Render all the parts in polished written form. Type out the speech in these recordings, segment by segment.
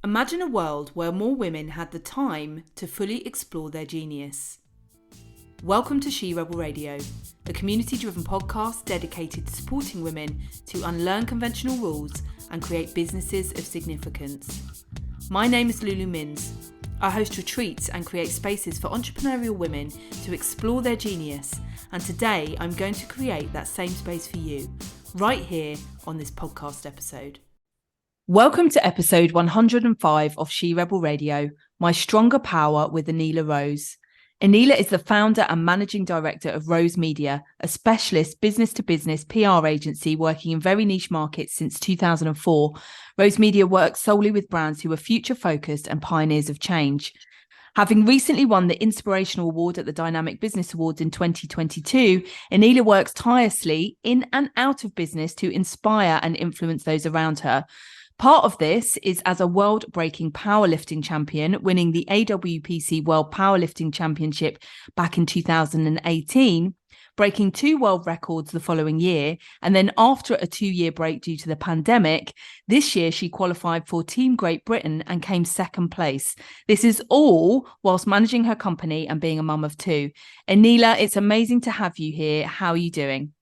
Imagine a world where more women had the time to fully explore their genius. Welcome to She Rebel Radio, a community-driven podcast dedicated to supporting women to unlearn conventional rules and create businesses of significance. My name is Lulu Mins. I host retreats and create spaces for entrepreneurial women to explore their genius, and today I'm going to create that same space for you, right here on this podcast episode. Welcome to episode 105 of She Rebel Radio, My Stronger Power with Aneela Rose. Aneela is the founder and managing director of Rose Media, a specialist business-to-business PR agency working in very niche markets since 2004. Rose Media works solely with brands who are future-focused and pioneers of change. Having recently won the Inspirational Award at the Dynamic Business Awards in 2022, Aneela works tirelessly in and out of business to inspire and influence those around her. Part of this is as a world-breaking powerlifting champion, winning the AWPC World Powerlifting Championship back in 2018, breaking 2 world records the following year, and then after a 2-year break due to the pandemic, this year she qualified for Team Great Britain and came second place. This is all whilst managing her company and being a mum of 2. Aneela, it's amazing to have you here. How are you doing?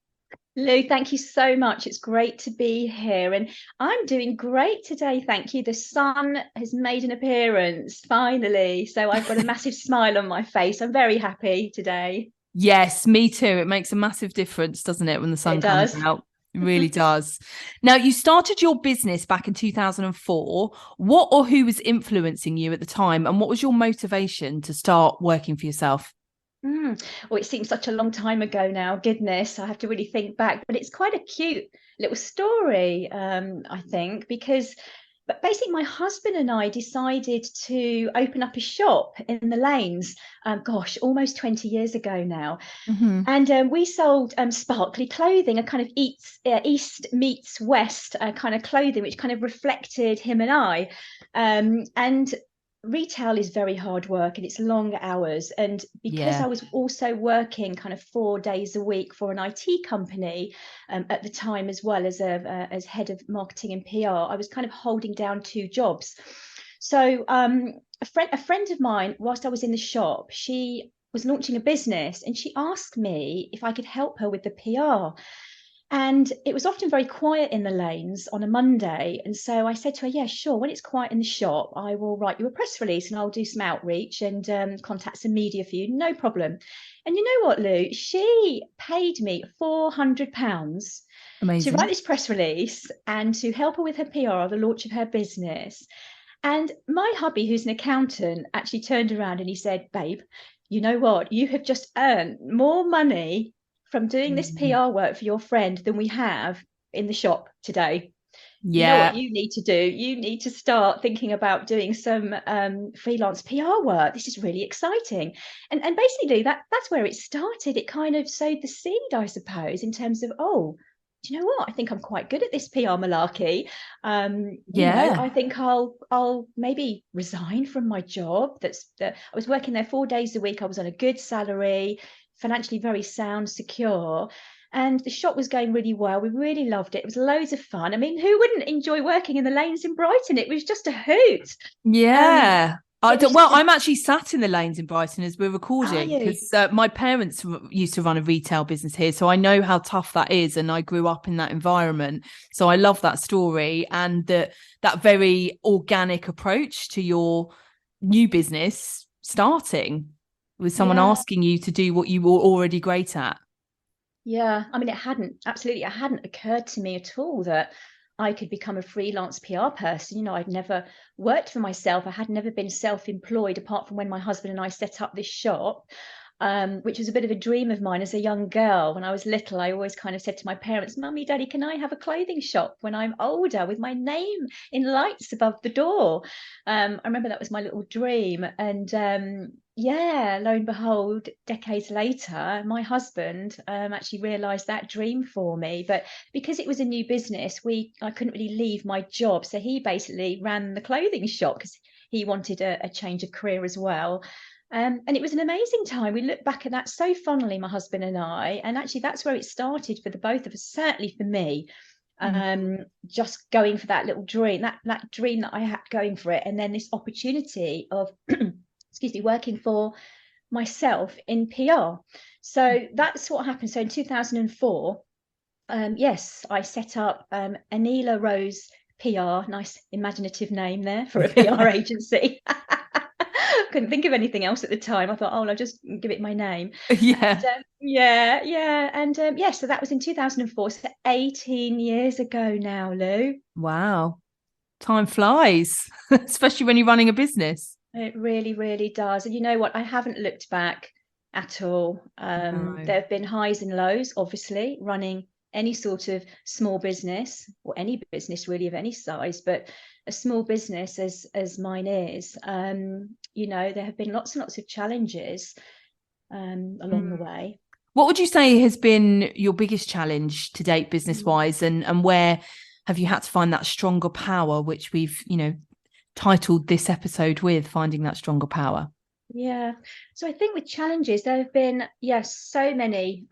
Lou, thank you so much. It's great to be here. And I'm doing great today, thank you. The sun has made an appearance, finally. So I've got a massive smile on my face. I'm very happy today. Yes, me too. It makes a massive difference, doesn't it, when the sun It comes does. out? It really does. Now, you started your business back in 2004. What or who was influencing you at the time, and what was your motivation to start working for yourself? Well, it seems such a long time ago now. Goodness, I have to really think back. But it's quite a cute little story, I think, because but basically my husband and I decided to open up a shop in the lanes. Gosh, almost 20 years ago now. Mm-hmm. And we sold sparkly clothing, a kind of East meets West kind of clothing, which kind of reflected him and I. And retail is very hard work and it's long hours. And because Yeah. I was also working kind of 4 days a week for an IT company at the time, as well as as head of marketing and PR, I was kind of holding down 2 jobs. So a friend of mine, whilst I was in the shop, she was launching a business and she asked me if I could help her with the PR. And it was often very quiet in the lanes on a Monday. And so I said to her, yeah, sure. When it's quiet in the shop, I will write you a press release and I'll do some outreach and contact some media for you. No problem. And you know what, Lou? She paid me £400 to write Amazing. this press release and to help her with her PR, the launch of her business. And my hubby, who's an accountant, actually turned around and he said, babe, you know what? You have just earned more money from doing this Mhm. PR work for your friend than we have in the shop today. You know what Yeah. you need to do? You need to start thinking about doing some freelance PR work. This is really exciting. And basically that's where it started. It kind of sowed the seed, I suppose, in terms of, oh, do you know what? I think I'm quite good at this PR malarkey. Yeah. I think I'll maybe resign from my job. That I was working there 4 days a week. I was on a good salary, financially very sound, secure. And the shop was going really well. We really loved it. It was loads of fun. I mean, who wouldn't enjoy working in the lanes in Brighton? It was just a hoot. Um, Yeah. it was Well, just a, I'm actually sat in the lanes in Brighton as we're are recording you? because my parents used to run a retail business here. So I know how tough that is. And I grew up in that environment. So I love that story and that very organic approach to your new business starting with someone Yeah, asking you to do what you were already great at. yeah. I mean, it hadn't occurred to me at all that I could become a freelance PR person. I'd never worked for myself. I had never been self-employed apart from when my husband and I set up this shop. Which was a bit of a dream of mine as a young girl. When I was little, I always kind of said to my parents, Mummy, Daddy, can I have a clothing shop when I'm older with my name in lights above the door? I remember that was my little dream. And yeah, lo and behold, decades later, my husband actually realized that dream for me. But because it was a new business, I couldn't really leave my job. So he basically ran the clothing shop because he wanted a change of career as well. And it was an amazing time. We look back at that so fondly, my husband and I. And actually, that's where it started for the both of us, certainly for me. just going for that little dream, that dream that I had going for it, and then this opportunity of excuse me, working for myself in PR. So that's what happened. So in 2004, yes, I set up Aneela Rose PR, nice imaginative name there for a PR agency. Couldn't think of anything else at the time. I thought, oh, I'll just give it my name. Yeah. And, yeah. And yeah, so that was in 2004. So 18 years ago now, Lou. Wow. Time flies, especially when you're running a business. It really, really does. And you know what? I haven't looked back at all. No. There have been highs and lows, obviously, running any sort of small business, or any business really of any size, but a small business as mine is, you know, there have been lots and lots of challenges along the way. What would you say has been your biggest challenge to date, business wise, and where have you had to find that stronger power, which we've, titled this episode with, finding that stronger power? Yeah. So I think with challenges, there have been, yes, so many.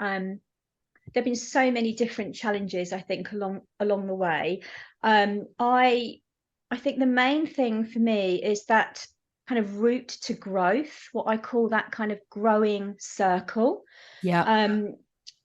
There have been so many different challenges, I think, along the way. I think the main thing for me is that kind of route to growth, what I call that kind of growing circle. Yeah.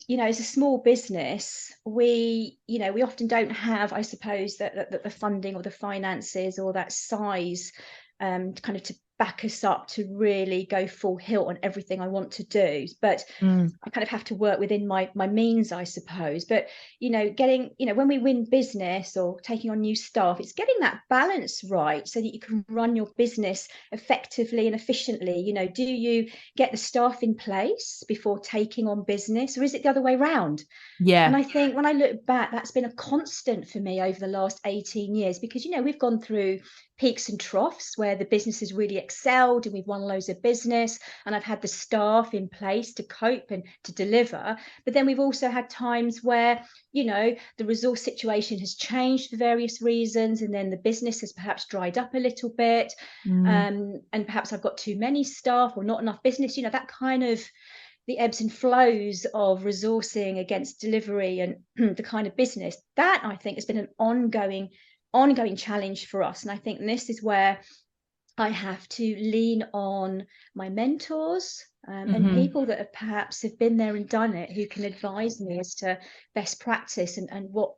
You know, as a small business, we often don't have, I suppose, that the funding or the finances or that size kind of to back us up to really go full hilt on everything I want to do. But I kind of have to work within my means, I suppose. But, getting, when we win business or taking on new staff, it's getting that balance right so that you can run your business effectively and efficiently. Do you get the staff in place before taking on business, or is it the other way around? And Yeah. I think when I look back, that's been a constant for me over the last 18 years, because, we've gone through peaks and troughs where the business has really excelled and we've won loads of business and I've had the staff in place to cope and to deliver. But then we've also had times where, the resource situation has changed for various reasons, and then the business has perhaps dried up a little bit. And perhaps I've got too many staff or not enough business, that kind of the ebbs and flows of resourcing against delivery and the kind of business that I think has been an ongoing challenge for us. And I think this is where I have to lean on my mentors and people that have perhaps been there and done it, who can advise me as to best practice and what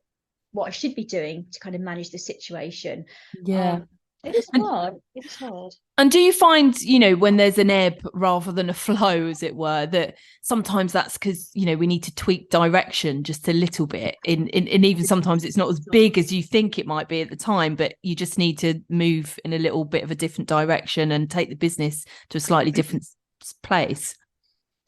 I should be doing to kind of manage the situation. Yeah. It is hard. It is hard. And do you find, when there's an ebb rather than a flow, as it were, that sometimes that's because, we need to tweak direction just a little bit, and even sometimes it's not as big as you think it might be at the time, but you just need to move in a little bit of a different direction and take the business to a slightly different place?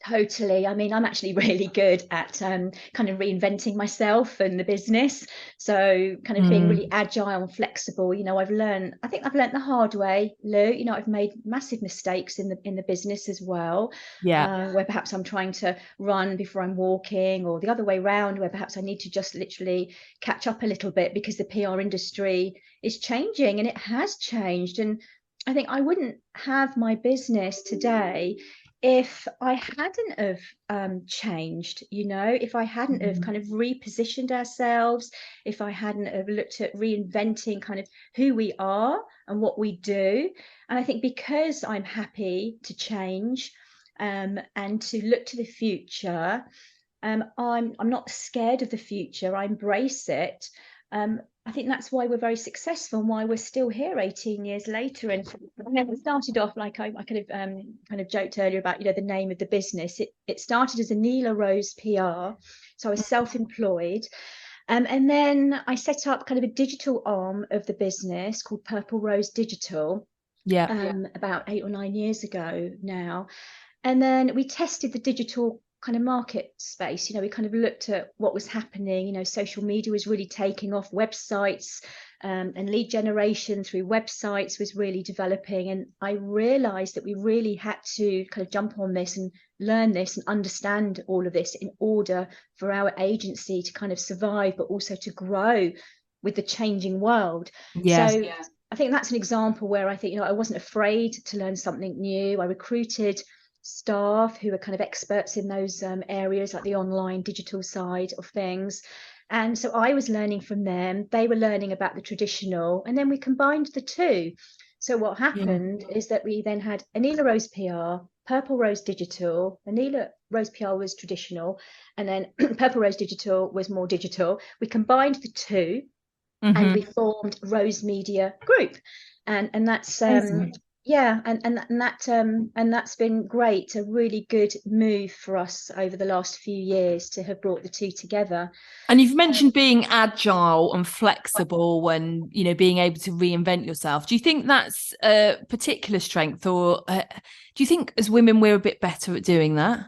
Totally. I mean, I'm actually really good at kind of reinventing myself and the business. So kind of being really agile and flexible. I think I've learned the hard way, Lou. I've made massive mistakes in the business as well. Yeah. Where perhaps I'm trying to run before I'm walking, or the other way around, where perhaps I need to just literally catch up a little bit because the PR industry is changing, and it has changed. And I think I wouldn't have my business today if I hadn't have changed, if I hadn't have kind of repositioned ourselves, if I hadn't have looked at reinventing kind of who we are and what we do. And I think because I'm happy to change and to look to the future, I'm not scared of the future. I embrace it. I think that's why we're very successful and why we're still here 18 years later. And it started off like I kind of joked earlier about, the name of the business. It started as Aneela Rose PR. So I was self-employed. And then I set up kind of a digital arm of the business called Purple Rose Digital. About 8 or 9 years ago now. And then we tested the digital kind of market space. We kind of looked at what was happening. Social media was really taking off, websites and lead generation through websites was really developing. And I realized that we really had to kind of jump on this and learn this and understand all of this in order for our agency to kind of survive, but also to grow with the changing world. So I think that's an example where I think, I wasn't afraid to learn something new. I recruited staff who are kind of experts in those areas, like the online digital side of things. And so I was learning from them, they were learning about the traditional, and then we combined the two. So what Yeah. happened is that we then had Aneela Rose PR, Purple Rose Digital. Aneela Rose PR was traditional, and then Purple Rose Digital was more digital. We combined the two, and we Mm-hmm. formed Rose Media Group, and that's Amazing. yeah, and that's been great. A really good move for us over the last few years to have brought the two together. And you've mentioned being agile and flexible and, being able to reinvent yourself. Do you think that's a particular strength, or do you think as women we're a bit better at doing that?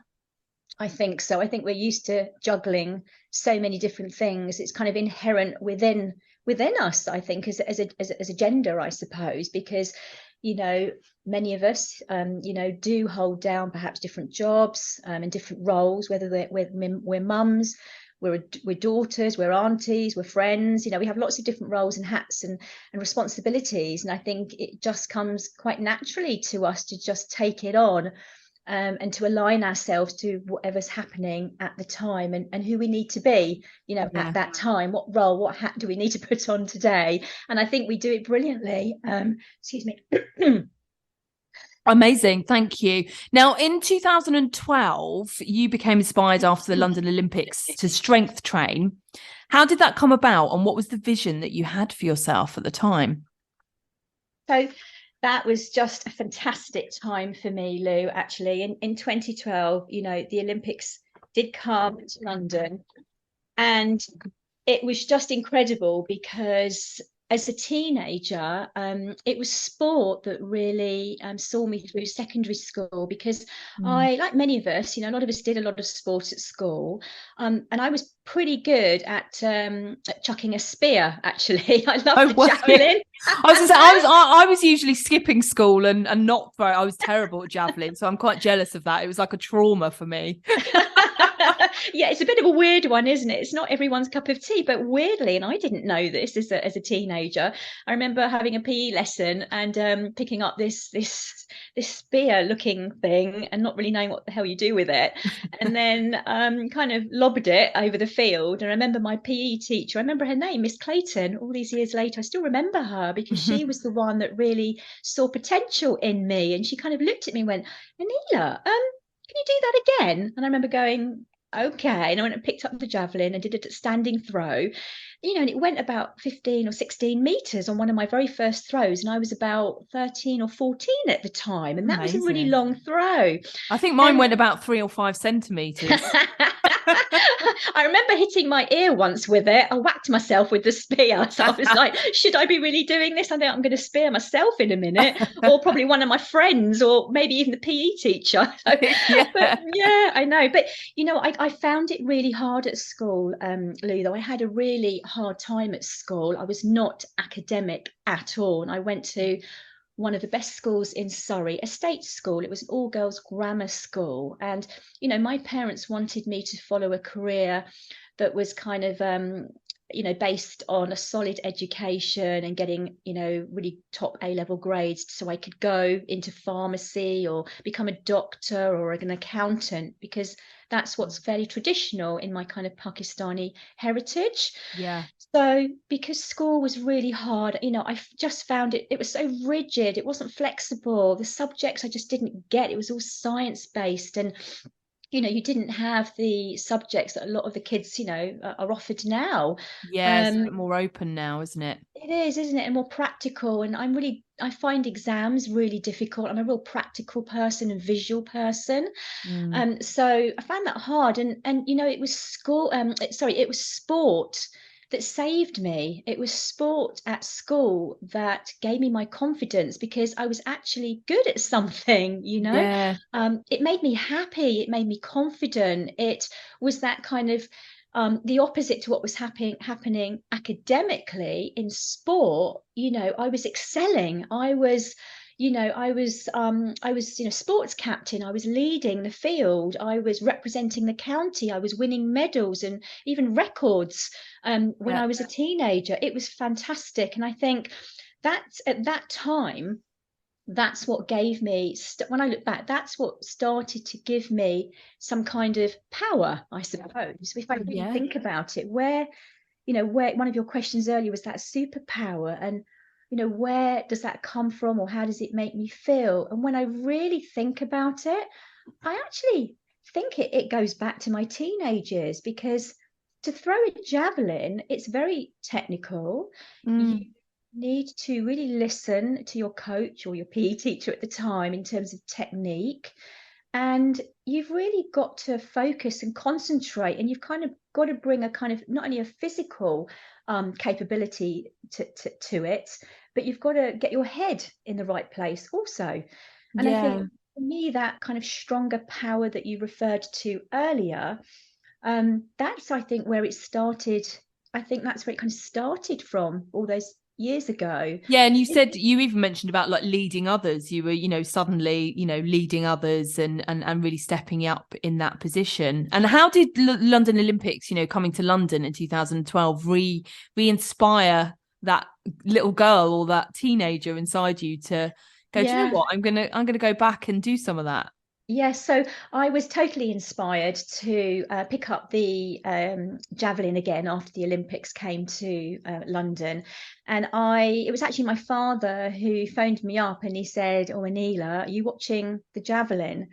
I think so. I think we're used to juggling so many different things. It's kind of inherent within us, I think, as a gender, I suppose, because many of us do hold down perhaps different jobs and different roles, whether we're mums, we're daughters, we're aunties, we're friends. We have lots of different roles and hats and responsibilities, and I think it just comes quite naturally to us to just take it on, and to align ourselves to whatever's happening at the time, and who we need to be, at Yeah. that time, what role, what hat do we need to put on today. And I think we do it brilliantly. Excuse me. Amazing. Thank you. Now, in 2012, you became inspired after the London Olympics to strength train. How did that come about, and what was the vision that you had for yourself at the time? So that was just a fantastic time for me, Lou, actually. In 2012, the Olympics did come to London, and it was just incredible because as a teenager, it was sport that really saw me through secondary school, because Mm. I, like many of us, a lot of us did a lot of sport at school, and I was pretty good at chucking a spear. Actually, I loved Oh, the well, yeah. javelin. I was gonna say, I was usually skipping school and not very. I was terrible at javelin, so I'm quite jealous of that. It was like a trauma for me. Yeah, it's a bit of a weird one, isn't it? It's not everyone's cup of tea, but weirdly, and I didn't know this as a teenager, I remember having a PE lesson and picking up this spear looking thing and not really knowing what the hell you do with it, and then kind of lobbed it over the field. And I remember my PE teacher, I remember her name, Miss Clayton. All these years later, I still remember her because she was the one that really saw potential in me, and she kind of looked at me and went, Aneela, can you do that again? And I remember going, okay. And I went and picked up the javelin and did it at standing throw, and it went about 15 or 16 meters on one of my very first throws. And I was about 13 or 14 at the time. And that was a really Amazing. long throw. I think mine And went about 3 or 5 centimeters. I remember hitting my ear once with it. I whacked myself with the spear. So I was like, should I be really doing this? I think I'm going to spear myself in a minute, or probably one of my friends, or maybe even the PE teacher. So, but Yeah. yeah, I know. But, I found it really hard at school, Lou, though. I had a really hard time at school. I was not academic at all. And I went to one of the best schools in Surrey, a state school. It was an all girls grammar school. And, my parents wanted me to follow a career that was kind of, based on a solid education and getting, really top A-level grades, so I could go into pharmacy or become a doctor or an accountant, because that's what's fairly traditional in my kind of Pakistani heritage. Yeah. So because school was really hard, I just found it was so rigid. It wasn't flexible. The subjects I just didn't get. It was all science based, and you didn't have the subjects that a lot of the kids, are offered now. Yeah, it's a Um, bit more open now, isn't it? it is, isn't it? And more practical. And I find exams really difficult. I'm a real practical person and visual person. Mm. So I found that hard. And it was school, it was sport that saved me. It was sport at school that gave me my confidence, because I was actually good at something. Yeah. It made me happy, it made me confident. It was that kind of the opposite to what was happening academically. In sport, I was excelling. I was sports captain. I was leading the field. I was representing the county. I was winning medals and even records when Yeah. I was a teenager. It was fantastic. And I think that at that time, that's what gave me, when I look back, that's what started to give me some kind of power, I suppose. If I really Yeah. think about it, where one of your questions earlier was that superpower, and where does that come from, or how does it make me feel? And when I really think about it, I actually think it goes back to my teenage years, because to throw a javelin, it's very technical. You Mm. need to really listen to your coach or your PE teacher at the time in terms of technique. And you've really got to focus and concentrate, and you've kind of got to bring a kind of not only a physical capability to it, but you've got to get your head in the right place also. And I think, Yeah. for me, that kind of stronger power that you referred to earlier, that's, I think, where it started. I think that's where it kind of started from all those years ago. Yeah, and you even mentioned about like leading others. You were, suddenly, leading others and really stepping up in that position. And how did London Olympics, coming to London in 2012 re-inspire that little girl or that teenager inside you to go, do you know Yeah. what? I'm gonna go back and do some of that. Yes, so I was totally inspired to pick up the javelin again after the Olympics came to London, and it was actually my father who phoned me up, and he said, "Oh, Aneela, are you watching the javelin?"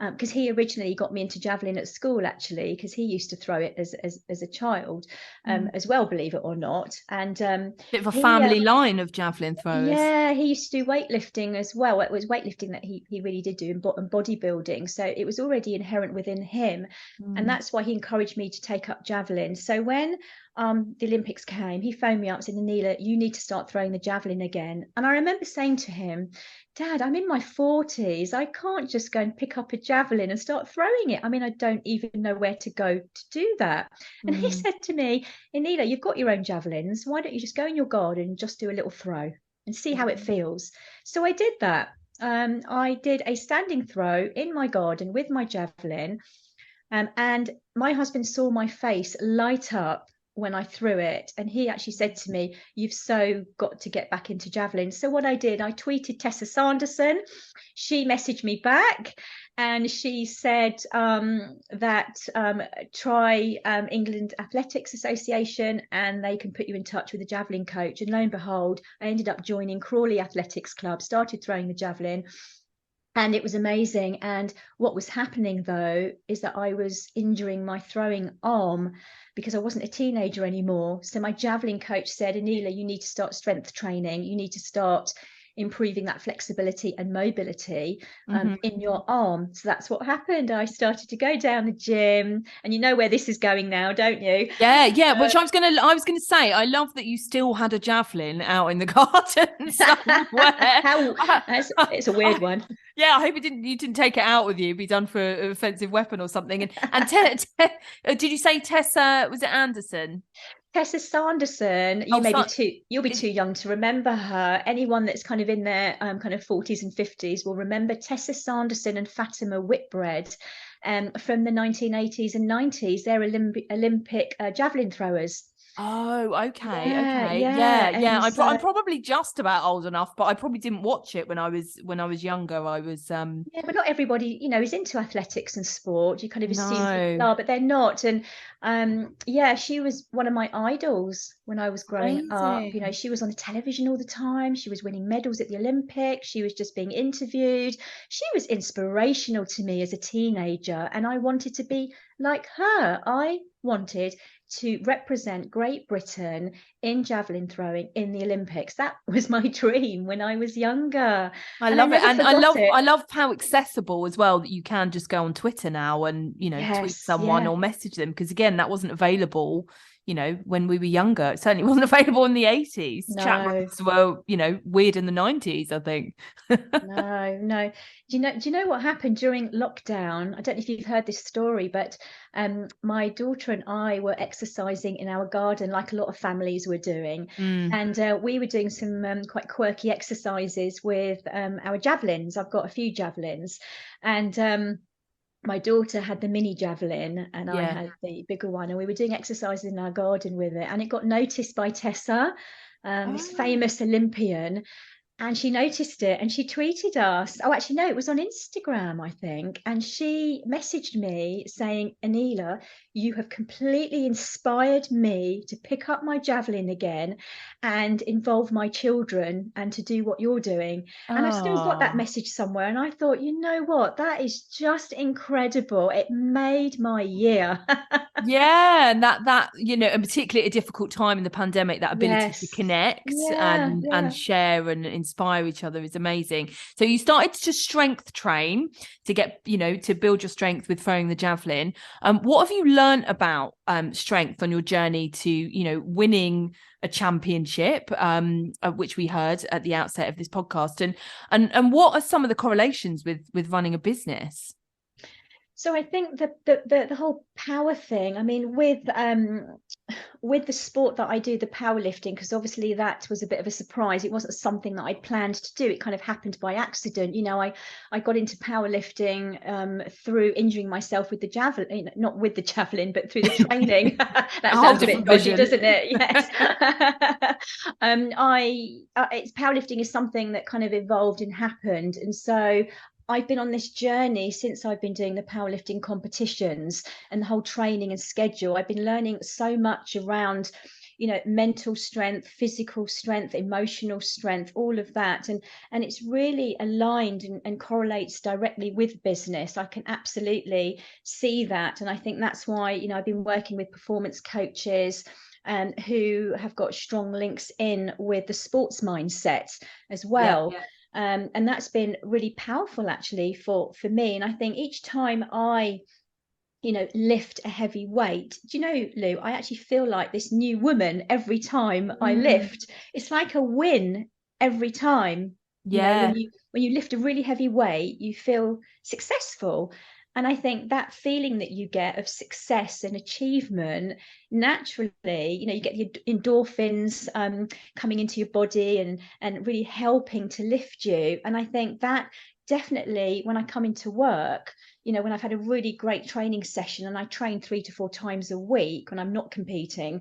Because he originally got me into javelin at school, actually, because he used to throw it as a child, Mm. as well, believe it or not. And Bit of a he family line of javelin throwers. yeah, he used to do weightlifting as well. It was weightlifting that he really did do, and bodybuilding. So it was already inherent within him. And Mm. that's why he encouraged me to take up javelin. So when the Olympics came, he phoned me up saying, "Aneela, you need to start throwing the javelin again." And I remember saying to him, "Dad, I'm in my 40s. I can't just go and pick up a javelin and start throwing it. I mean, I don't even know where to go to do that." And he Mm. said to me, "Aneela, you've got your own javelins. Why don't you just go in your garden and just do a little throw and see how it feels?" So I did that. I did a standing throw in my garden with my javelin, and my husband saw my face light up when I threw it. And he actually said to me, "You've so got to get back into javelin." So what I did, I tweeted Tessa Sanderson. She messaged me back, and she said that try England Athletics Association, and they can put you in touch with a javelin coach. And lo and behold, I ended up joining Crawley Athletics Club, started throwing the javelin, and it was amazing. And what was happening, though, is that I was injuring my throwing arm because I wasn't a teenager anymore. So my javelin coach said, "Aneela, you need to start strength training. You need to start improving that flexibility and mobility Mhm. in your arm." So that's what happened. I started to go down the gym, and you know where this is going now, don't you? Yeah, yeah. Which I was gonna say. I love that you still had a javelin out in the garden somewhere. How I, it's a weird one. yeah, I hope you didn't take it out with you. Be done for an offensive weapon or something. And did you say Tessa? Was it Anderson? Tessa Sanderson, Oh, you'll be is, too young to remember her. Anyone that's kind of in their kind of 40s and 50s will remember Tessa Sanderson and Fatima Whitbread from the 1980s and 90s. They're Olympic javelin throwers. oh, okay, Yeah, okay, yeah. yeah, yeah. And I'm probably just about old enough, but I probably didn't watch it when I was younger. I was yeah, but not everybody, is into athletics and sport. You kind of assume people no are, but they're not. And yeah, she was one of my idols when I was growing up. amazing. She was on the television all the time. She was winning medals at the Olympics. She was just being interviewed. She was inspirational to me as a teenager, and I wanted to be like her. I wanted to represent Great Britain in javelin throwing in the Olympics. That was my dream when I was younger, I and I love it. never And I forgot love it. I love how accessible as well that you can just go on Twitter now and, tweet Yes, someone yeah. or message them. Because again, that wasn't available, when we were younger. It certainly wasn't available in the 80s. Chat No, rooms were, weird in the 90s, I think. no, no. Do you know what happened during lockdown? I don't know if you've heard this story, but my daughter and I were exercising in our garden like a lot of families were doing. Mm, And we were doing some quite quirky exercises with our javelins. I've got a few javelins. And my daughter had the mini javelin, and I yeah. had the bigger one, and we were doing exercises in our garden with it, and it got noticed by Tessa, this Oh, famous Olympian. And she noticed it and she tweeted us. Oh, actually, no, it was on Instagram, I think. And she messaged me saying, Aneela, you have completely inspired me to pick up my javelin again and involve my children and to do what you're doing. And I've still got that Oh. message somewhere. And I thought, you know what? That is just incredible. It made my year. Yeah, and that and particularly at a difficult time in the pandemic, that ability to Yes. connect Yeah, and yeah. share and inspire each other is amazing. So you started to strength train to get, to build your strength with throwing the javelin. What have you learned about strength on your journey to, winning a championship, which we heard at the outset of this podcast, and what are some of the correlations with running a business? So I think the whole power thing, I mean, with the sport that I do, the powerlifting, because obviously that was a bit of a surprise. It wasn't something that I'd planned to do. It kind of happened by accident. I got into powerlifting through injuring myself with the javelin, not with the javelin, but through the training. A That whole sounds a different bit dodgy, vision. doesn't it? Yes. It's powerlifting is something that kind of evolved and happened, and so I've been on this journey since I've been doing the powerlifting competitions and the whole training and schedule. I've been learning so much around, mental strength, physical strength, emotional strength, all of that. And it's really aligned and correlates directly with business. I can absolutely see that. And I think that's why, I've been working with performance coaches who have got strong links in with the sports mindset as Yeah. well. And that's been really powerful actually for me. And I think each time I lift a heavy weight, do you know, Lou, I actually feel like this new woman every time I Mm, lift. It's like a win every time. yeah. When you lift a really heavy weight, you feel successful. And I think that feeling that you get of success and achievement, naturally, you get the endorphins coming into your body and really helping to lift you. And I think that definitely when I come into work, when I've had a really great training session, and I train 3 to 4 times a week when I'm not competing,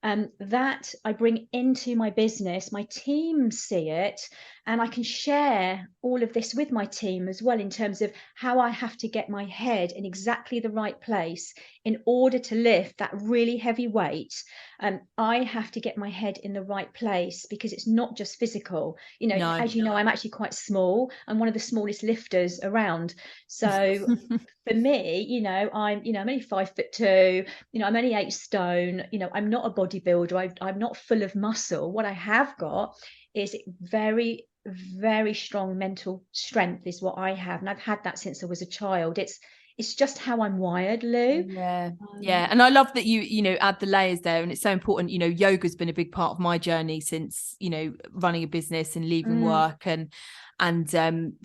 that I bring into my business, my team see it, and I can share all of this with my team as well in terms of how I have to get my head in exactly the right place in order to lift that really heavy weight. I have to get my head in the right place because it's not just physical. No. As you know, I'm actually quite small. I'm one of the smallest lifters around. So for me, I'm only 5'2", I'm only 8 stone, I'm not a bodybuilder, I'm not full of muscle. What I have got is very, very strong mental strength is what I have. And I've had that since I was a child. It's just how I'm wired, Lou. Yeah. Um, Yeah. And I love that you add the layers there. And it's so important. Yoga's been a big part of my journey since, running a business and leaving mm, work, and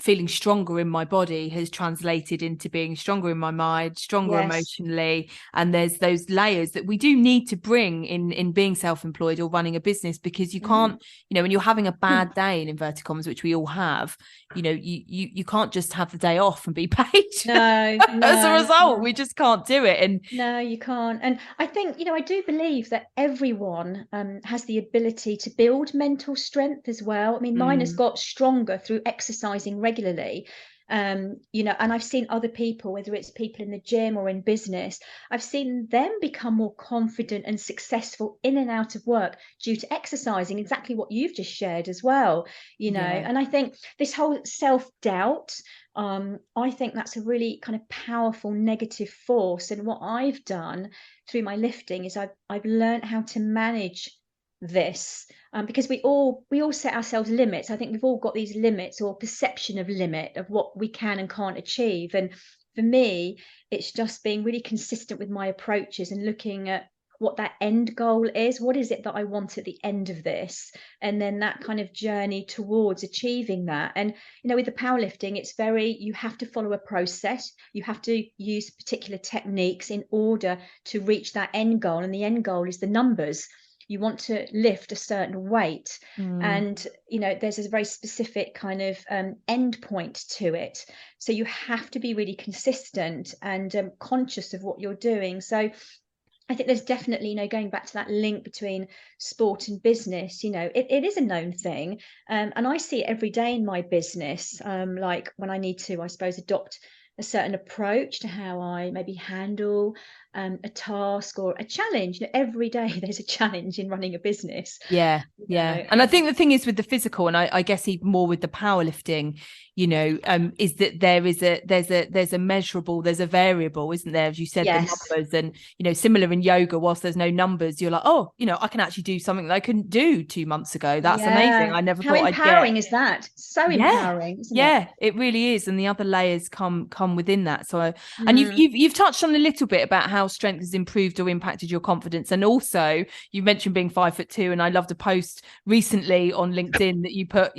feeling stronger in my body has translated into being stronger in my mind, stronger yes. emotionally. And there's those layers that we do need to bring in being self-employed or running a business, because you Mm. can't, when you're having a bad day, in inverted commas, which we all have, you can't just have the day off and be paid. No, As a no, result, no. we just can't do it. And No, you can't. And I think, I do believe that everyone has the ability to build mental strength as well. I mean, mine has mm, got stronger through exercising regularly. And I've seen other people, whether it's people in the gym or in business, I've seen them become more confident and successful in and out of work due to exercising, exactly what you've just shared as well. yeah. And I think this whole self-doubt, I think that's a really kind of powerful negative force. And what I've done through my lifting is I've learned how to manage this, because we all set ourselves limits. I think we've all got these limits or perception of limit of what we can and can't achieve. And for me, it's just being really consistent with my approaches and looking at what that end goal is. What is it that I want at the end of this? And then that kind of journey towards achieving that. And with the powerlifting, you have to follow a process. You have to use particular techniques in order to reach that end goal. And the end goal is the numbers. You want to lift a certain weight. Mm. And, there's a very specific kind of end point to it. So you have to be really consistent and conscious of what you're doing. So I think there's definitely, going back to that link between sport and business, it is a known thing. And I see it every day in my business. Like when I need to, I suppose, adopt a certain approach to how I maybe handle a task or a challenge. Every day there's a challenge in running a business. Yeah, yeah. And I think the thing is with the physical, and I guess even more with the powerlifting, is that there's a measurable, there's a variable, isn't there? As you said, the Yes. numbers, and similar in yoga, whilst there's no numbers, you're like, oh, I can actually do something that I couldn't do 2 months ago. That's amazing. Yeah. I never How thought I'd get. empowering is that? So Yeah. empowering, isn't it? Yeah, it really is, and the other layers come within that. So, and you've Mm. you've you've touched on a little bit about how strength has improved or impacted your confidence, and also you mentioned being 5'2", and I loved a post recently on LinkedIn that you put,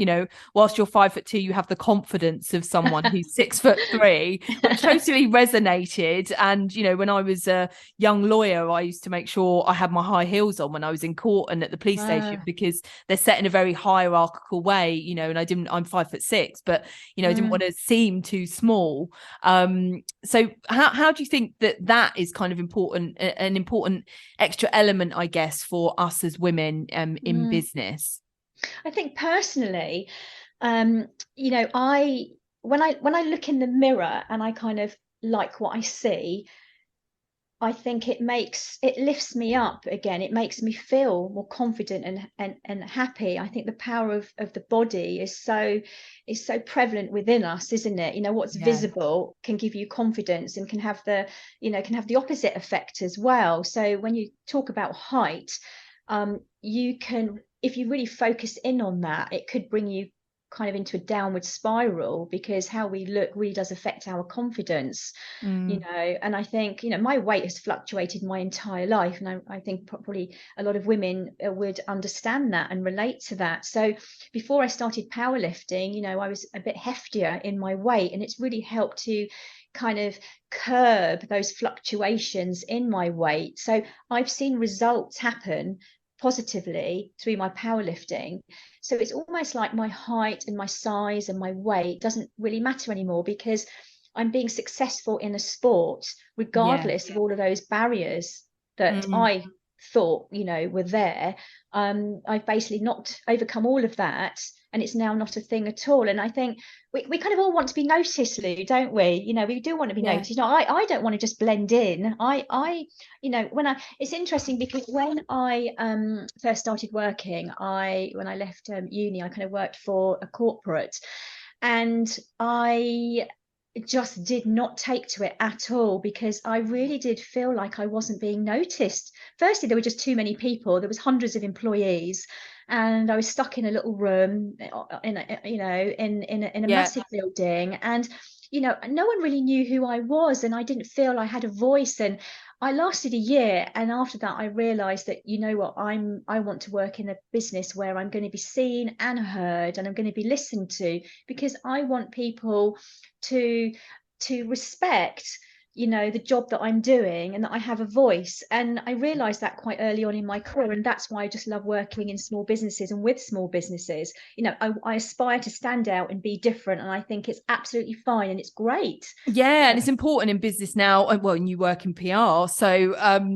whilst you're 5'2", you have the confidence of someone who's 6'3", which totally resonated. And when I was a young lawyer, I used to make sure I had my high heels on when I was in court and at the police station, because they're set in a very hierarchical way, and I'm 5'6", but I didn't want to seem too small. So how do you think that is kind of important, an important extra element, I guess, for us as women in business? I think personally, I when I look in the mirror and I kind of like what I see, I think it lifts me up again. It makes me feel more confident and happy. I think the power of the body is so prevalent within us, isn't it? What's Yeah. visible can give you confidence and can have the opposite effect as well. So when you talk about height, you can, if you really focus in on that, it could bring you kind of into a downward spiral, because how we look really does affect our confidence. And I think, my weight has fluctuated my entire life, and I think probably a lot of women would understand that and relate to that. So before I started powerlifting, I was a bit heftier in my weight, and it's really helped to kind of curb those fluctuations in my weight. So I've seen results happen positively through my powerlifting. So it's almost like my height and my size and my weight doesn't really matter anymore, because I'm being successful in a sport, Yeah. regardless of all of those barriers that I thought, were there. I've basically not overcome all of that, and it's now not a thing at all. And I think we kind of all want to be noticed, Lou, don't we? We do want to be noticed. I don't want to just blend in. It's interesting, because when I first started working, when I left uni, I kind of worked for a corporate, and I just did not take to it at all, because I really did feel like I wasn't being noticed. Firstly, there were just too many people. There was hundreds of employees, and I was stuck in a little room in a Yeah. massive building, and no one really knew who I was, and I didn't feel I had a voice. And I lasted a year, and after that I realized that, I want to work in a business where I'm going to be seen and heard, and I'm going to be listened to, because I want people to respect, the job that I'm doing, and that I have a voice. And I realized that quite early on in my career, and that's why I just love working in small businesses and with small businesses. I aspire to stand out and be different, and I think it's absolutely fine, and it's great. Yeah, and it's important in business now. Well, and you work in PR, so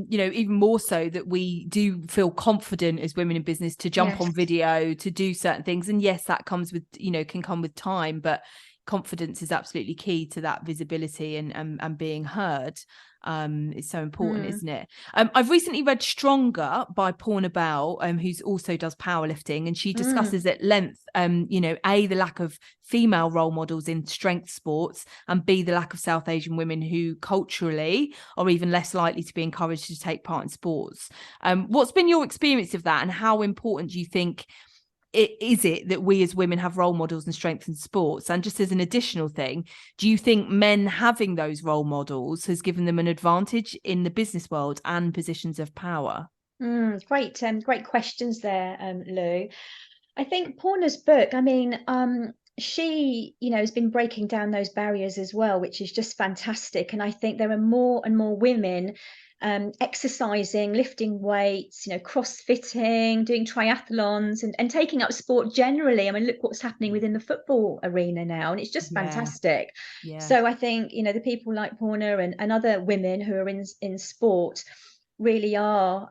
even more so that we do feel confident as women in business to jump on video, to do certain things. And yes, that comes with, can come with time, but confidence is absolutely key to that visibility and being heard. It's so important, isn't it? I've recently read Stronger by Paula Bell, who also does powerlifting, and she discusses at length, A, the lack of female role models in strength sports, and B, the lack of South Asian women who culturally are even less likely to be encouraged to take part in sports. What's been your experience of that, and how important do you think is it that we as women have role models in strength and sports? And just as an additional thing, do you think men having those role models has given them an advantage in the business world and positions of power? Great questions there, Lou. I think Porna's book, she, has been breaking down those barriers as well, which is just fantastic. And I think there are more and more women exercising, lifting weights, crossfitting, doing triathlons, and taking up sport generally. Look what's happening within the football arena now, and it's just fantastic. Yeah. So I think, the people like Porna and other women who are in sport, really are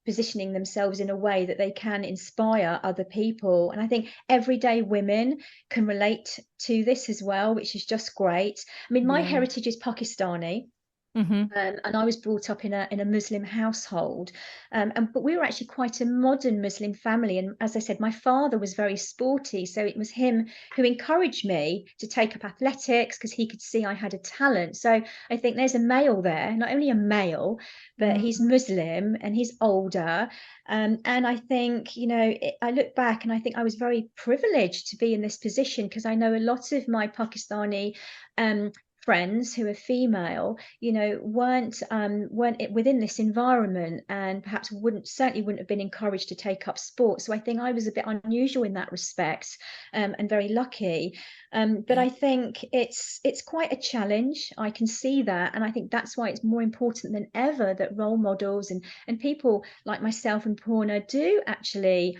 positioning themselves in a way that they can inspire other people. And I think everyday women can relate to this as well, which is just great. I mean, my Yeah. heritage is Pakistani. Mm-hmm. And I was brought up in a Muslim household, but we were actually quite a modern Muslim family. And as I said, my father was very sporty, so it was him who encouraged me to take up athletics because he could see I had a talent. So I think there's a male there, not only a male, but Mm. he's Muslim and he's older. And I think, I look back and I think I was very privileged to be in this position because I know a lot of my Pakistani um, friends who are female, weren't within this environment, and perhaps certainly wouldn't have been encouraged to take up sport. So I think I was a bit unusual in that respect, and very lucky. But Yeah. I think it's quite a challenge. I can see that, and I think that's why it's more important than ever that role models and people like myself and Porna do actually,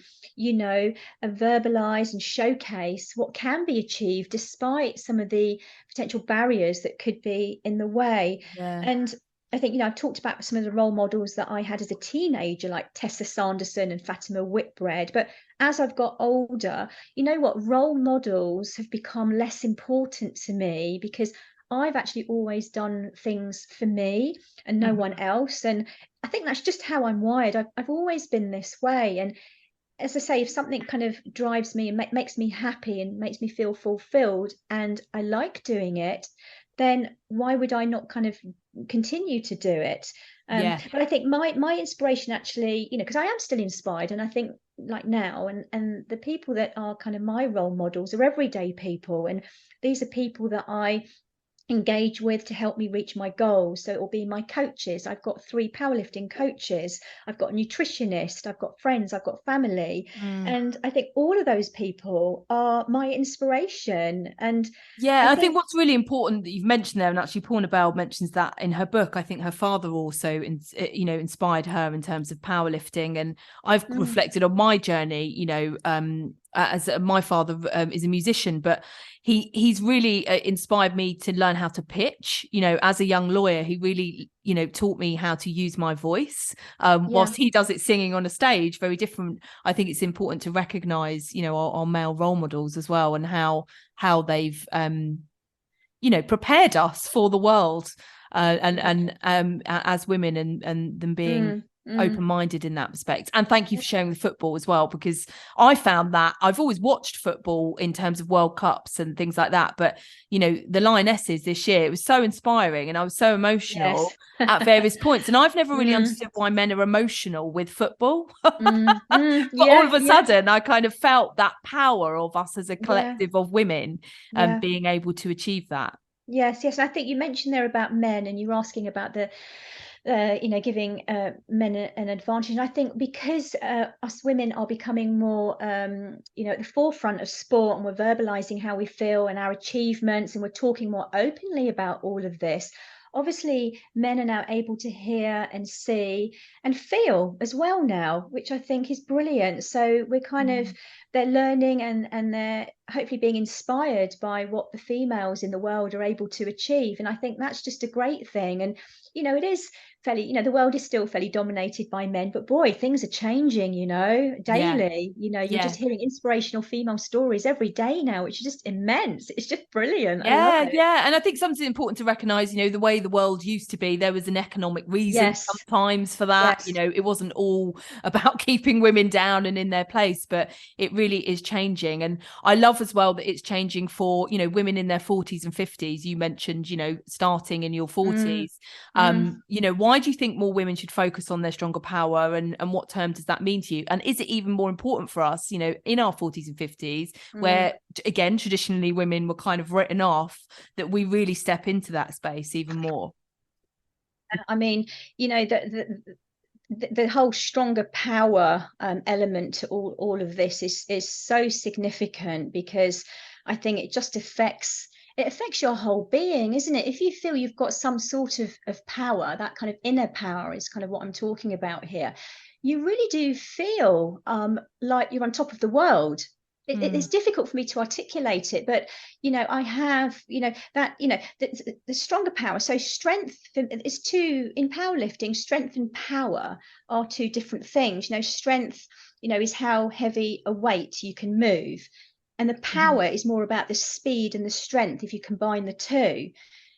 verbalize and showcase what can be achieved despite some of the potential barriers that could be in the way. Yeah. And I think, I've talked about some of the role models that I had as a teenager, like Tessa Sanderson and Fatima Whitbread. But as I've got older, you know what? Role models have become less important to me because I've actually always done things for me and no one Mm-hmm. else. And I think that's just how I'm wired. I've always been this way. And as I say, if something kind of drives me and makes me happy and makes me feel fulfilled and I like doing it, then why would I not kind of continue to do it? Yeah. But I think my inspiration actually, because I am still inspired, and I think like now, and the people that are kind of my role models are everyday people, and these are people that I engage with to help me reach my goals. So it will be my coaches. I've got 3 powerlifting coaches. I've got a nutritionist. I've got friends. I've got family. Mm. And I think all of those people are my inspiration. And I Yeah, I think think, what's really important that you've mentioned there, and actually Paula Bell mentions that in her book. I think her father also, inspired her in terms of powerlifting, and I've mm, reflected on my journey. As my father is a musician, but he's really inspired me to learn how to pitch. As a young lawyer, he really taught me how to use my voice. yeah, Whilst he does it singing on a stage, very different. I think it's important to recognize, our male role models as well, and how they've prepared us for the world, and as women, and them being mm, mm, open-minded in that respect. And thank you for sharing the football as well, because I found that I've always watched football in terms of World Cups and things like that, but the Lionesses this year, it was so inspiring and I was so yes. emotional at various points, and I've never really mm, understood why men are emotional with football. But all yeah, of a yeah, sudden I kind of felt that power of us as a yeah, collective of women, yeah. being able to achieve that. Yes, yes. I think you mentioned there about men, and you're asking about the giving men an advantage. And I think because us women are becoming more, at the forefront of sport, and we're verbalizing how we feel and our achievements, and we're talking more openly about all of this. Obviously, men are now able to hear and see and feel as well now, which I think is brilliant. So we're kind of Mm. they're learning, and they're hopefully being inspired by what the females in the world are able to achieve. And I think that's just a great thing. And it is fairly, the world is still fairly dominated by men, but boy, things are changing, Yeah, daily. You're yeah. just hearing inspirational female stories every day now, which is just immense. It's just brilliant. I love Yeah, it. yeah. And I think something important to recognize, the way the world used to be, there was an economic reason Yes, sometimes for that. yes. It wasn't all about keeping women down and in their place, but it really is changing. And I love as well that it's changing for, women in their 40s and 50s. You mentioned, starting in your Mm, 40s. mm. Why do you think more women should focus on their stronger power, and what term does that mean to you? And is it even more important for us, in our 40s and 50s, Mm. where again traditionally women were kind of written off, that we really step into that space even more? I mean, the whole stronger power element to all of this is so significant because I think it affects your whole being, isn't it? If you feel you've got some sort of power, that kind of inner power is kind of what I'm talking about here. You really do feel like you're on top of the world. it's difficult for me to articulate it, but I have that the stronger power. So strength is two in powerlifting. Strength and power are two different things. Strength is how heavy a weight you can move, and the power is more about the speed and the strength if you combine the two.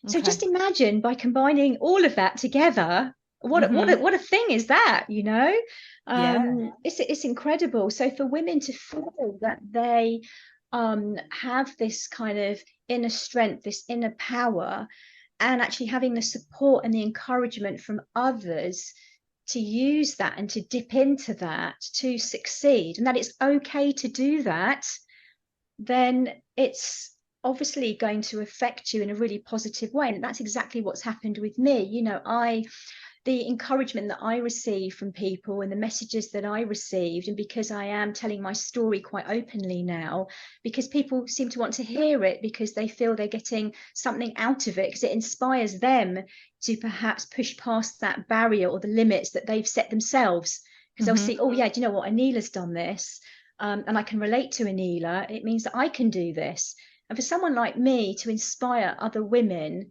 So Okay. just imagine, by combining all of that together, what a thing is that, Yeah. It's incredible. So for women to feel that they have this kind of inner strength, this inner power, and actually having the support and the encouragement from others to use that and to dip into that to succeed, and that it's okay to do that, then it's obviously going to affect you in a really positive way. And that's exactly what's happened with me. The encouragement that I receive from people and the messages that I received, and because I am telling my story quite openly now, because people seem to want to hear it, because they feel they're getting something out of it, because it inspires them to perhaps push past that barrier or the limits that they've set themselves. Because they'll see, oh yeah, do you know what, Aneela's done this, and I can relate to Aneela. It means that I can do this. And for someone like me to inspire other women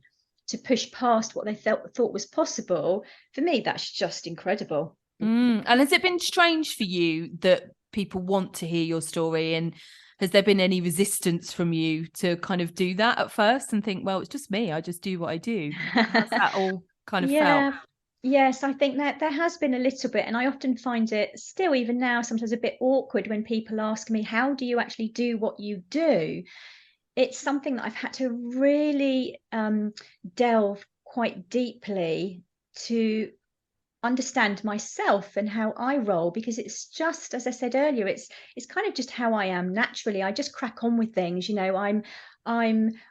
to push past what they thought was possible, for me, that's just incredible. And has it been strange for you that people want to hear your story? And has there been any resistance from you to kind of do that at first and think, well, it's just me, I just do what I do? How's that all kind of felt? Yeah. Yes, I think that there has been a little bit, and I often find it still, even now, sometimes a bit awkward when people ask me, how do you actually do what you do? It's something that I've had to really delve quite deeply to understand myself and how I roll, because it's just, as I said earlier, it's kind of just how I am naturally. I just crack on with things. I'm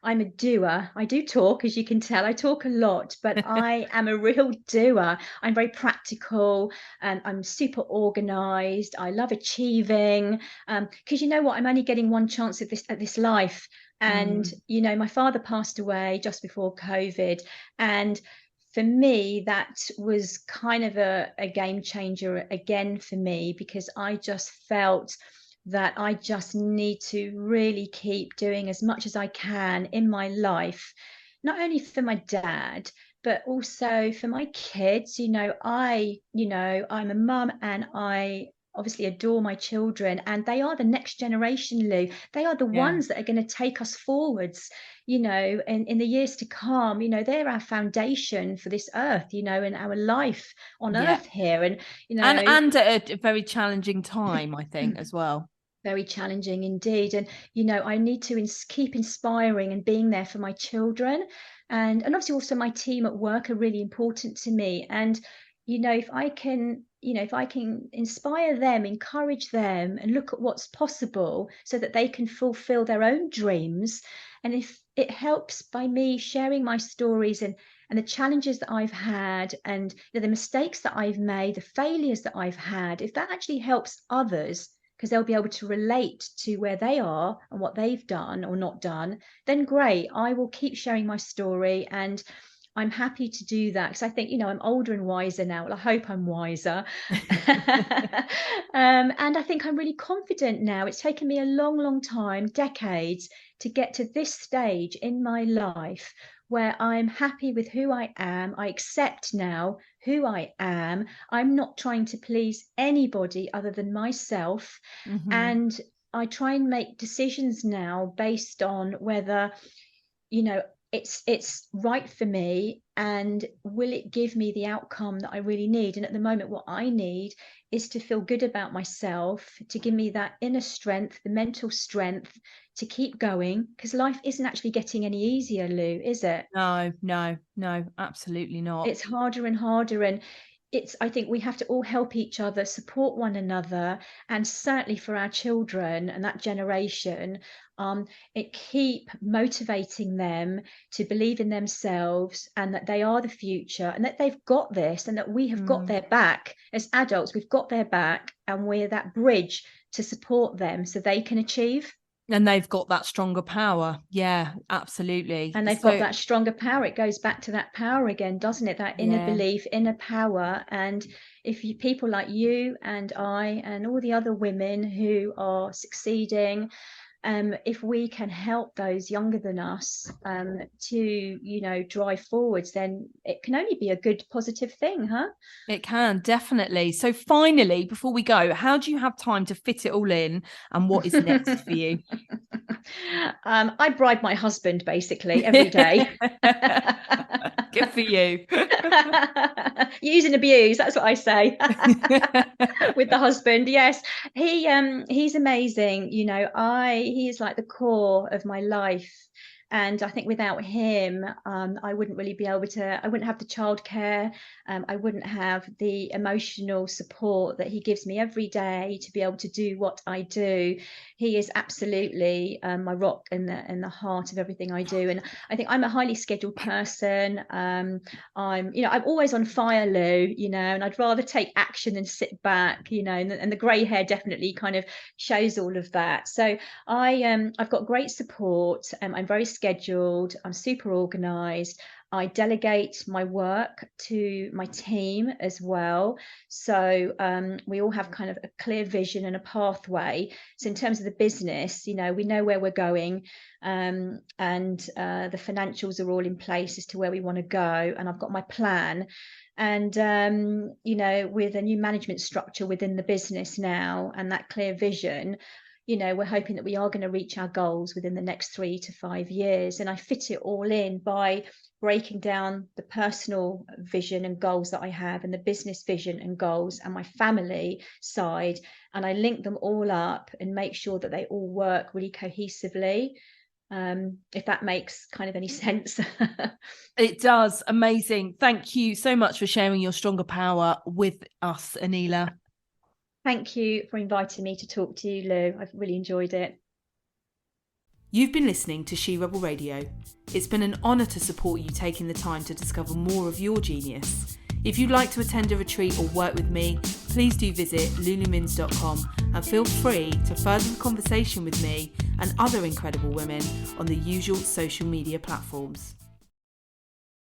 a doer. I do talk, as you can tell. I talk a lot, but I am a real doer. I'm very practical, and I'm super organized. I love achieving, because you know what, I'm only getting one chance at this life. And my father passed away just before COVID, and for me, that was kind of a game changer again for me, because I just felt that I just need to really keep doing as much as I can in my life, not only for my dad, but also for my kids. I'm a mum, and I obviously adore my children, and they are the next generation, Lou. They are the Yeah. ones that are going to take us forwards, in the years to come. They're our foundation for this earth, and our life on Yeah. earth here. And, And at a very challenging time, I think, as well. very challenging indeed. And I need to keep inspiring and being there for my children, and obviously also my team at work are really important to me. And if I can inspire them, encourage them, and look at what's possible so that they can fulfill their own dreams, and if it helps by me sharing my stories and the challenges that I've had, and the mistakes that I've made, the failures that I've had, if that actually helps others, because they'll be able to relate to where they are and what they've done or not done, then great. I will keep sharing my story, and I'm happy to do that, because I think, I'm older and wiser now. Well, I hope I'm wiser. And I think I'm really confident now. It's taken me a long, long time, decades, to get to this stage in my life where I'm happy with who I am. I accept now who I am. I'm not trying to please anybody other than myself. And I try and make decisions now based on whether, you know, it's right for me, and will it give me the outcome that I really need. And at the moment, what I need is to feel good about myself, to give me that inner strength, the mental strength to keep going, because life isn't actually getting any easier, Lou, is it? No, no, no, absolutely not. It's harder and harder. And I think we have to all help each other, support one another, and certainly for our children and that generation, it keep motivating them to believe in themselves, and that they are the future, and that they've got this, and that we have got their back as adults. We've got their back, and we're that bridge to support them so they can achieve. And they've got that stronger power. Yeah, absolutely. And they've got So, that stronger power. It goes back to that power again, doesn't it? That inner yeah, belief, inner power. And if you, people like you and I and all the other women who are succeeding, if we can help those younger than us to, you know, drive forwards, then it can only be a good, positive thing, huh? it can, definitely. So finally, before we go, how do you have time to fit it all in, and what is next for you? I bribe my husband basically every day. Good for you. Use and abuse, that's what I say. With the husband, yes. He's amazing, you know. He is like the core of my life, and I think without him, I wouldn't really be able to, I wouldn't have the childcare, I wouldn't have the emotional support that he gives me every day to be able to do what I do. He is absolutely my rock in the heart of everything I do. And I think I'm a highly scheduled person. I'm always on fire, Lou, you know, and I'd rather take action than sit back, you know, and the grey hair definitely kind of shows all of that. So I've got great support. I'm very scheduled. I'm super organized. I delegate my work to my team as well. So we all have kind of a clear vision and a pathway. So in terms of the business, you know, we know where we're going, and the financials are all in place as to where we want to go. And I've got my plan. And you know, with a new management structure within the business now and that clear vision, you know, we're hoping that we are going to reach our goals within the next 3 to 5 years. And I fit it all in by breaking down the personal vision and goals that I have and the business vision and goals and my family side. And I link them all up and make sure that they all work really cohesively. If that makes kind of any sense. It does. Amazing. Thank you so much for sharing your stronger power with us, Aneela. Thank you for inviting me to talk to you, Lou. I've really enjoyed it. You've been listening to She Rebel Radio. It's been an honour to support you taking the time to discover more of your genius. If you'd like to attend a retreat or work with me, please do visit lulumins.com and feel free to further the conversation with me and other incredible women on the usual social media platforms.